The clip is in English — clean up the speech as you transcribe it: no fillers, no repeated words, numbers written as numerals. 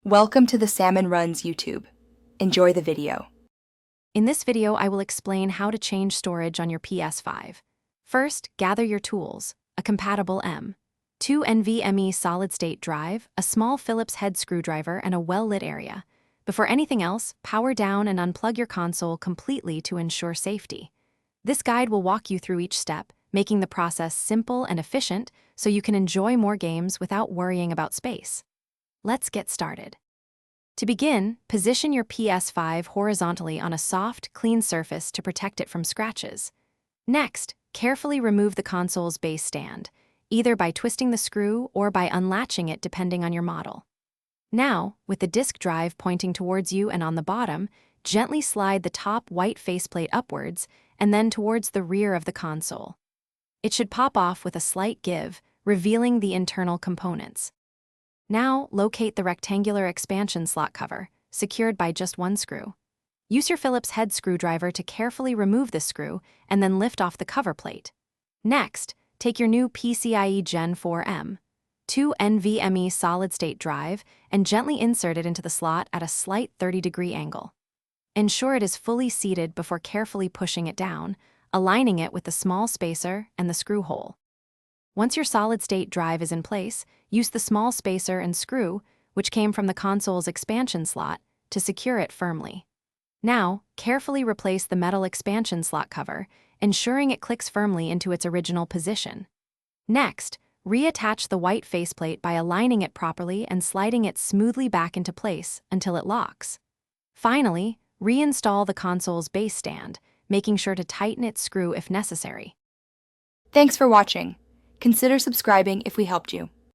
Welcome to the Salmon Runs YouTube. Enjoy the video. In this video, I will explain how to change storage on your PS5. First, gather your tools, a compatible M.2 NVMe solid-state drive, a small Phillips head screwdriver, and a well-lit area. Before anything else, power down and unplug your console completely to ensure safety. This guide will walk you through each step, making the process simple and efficient so you can enjoy more games without worrying about space. Let's get started. To begin, position your PS5 horizontally on a soft, clean surface to protect it from scratches. Next, carefully remove the console's base stand, either by twisting the screw or by unlatching it depending on your model. Now, with the disk drive pointing towards you and on the bottom, gently slide the top white faceplate upwards and then towards the rear of the console. It should pop off with a slight give, revealing the internal components. Now, locate the rectangular expansion slot cover, secured by just one screw. Use your Phillips head screwdriver to carefully remove the screw and then lift off the cover plate. Next, take your new PCIe Gen 4 M.2 NVMe solid-state drive and gently insert it into the slot at a slight 30-degree angle. Ensure it is fully seated before carefully pushing it down, aligning it with the small spacer and the screw hole. Once your solid-state drive is in place, use the small spacer and screw, which came from the console's expansion slot, to secure it firmly. Now, carefully replace the metal expansion slot cover, ensuring it clicks firmly into its original position. Next, reattach the white faceplate by aligning it properly and sliding it smoothly back into place until it locks. Finally, reinstall the console's base stand, making sure to tighten its screw if necessary. Thanks for watching. Consider subscribing if we helped you.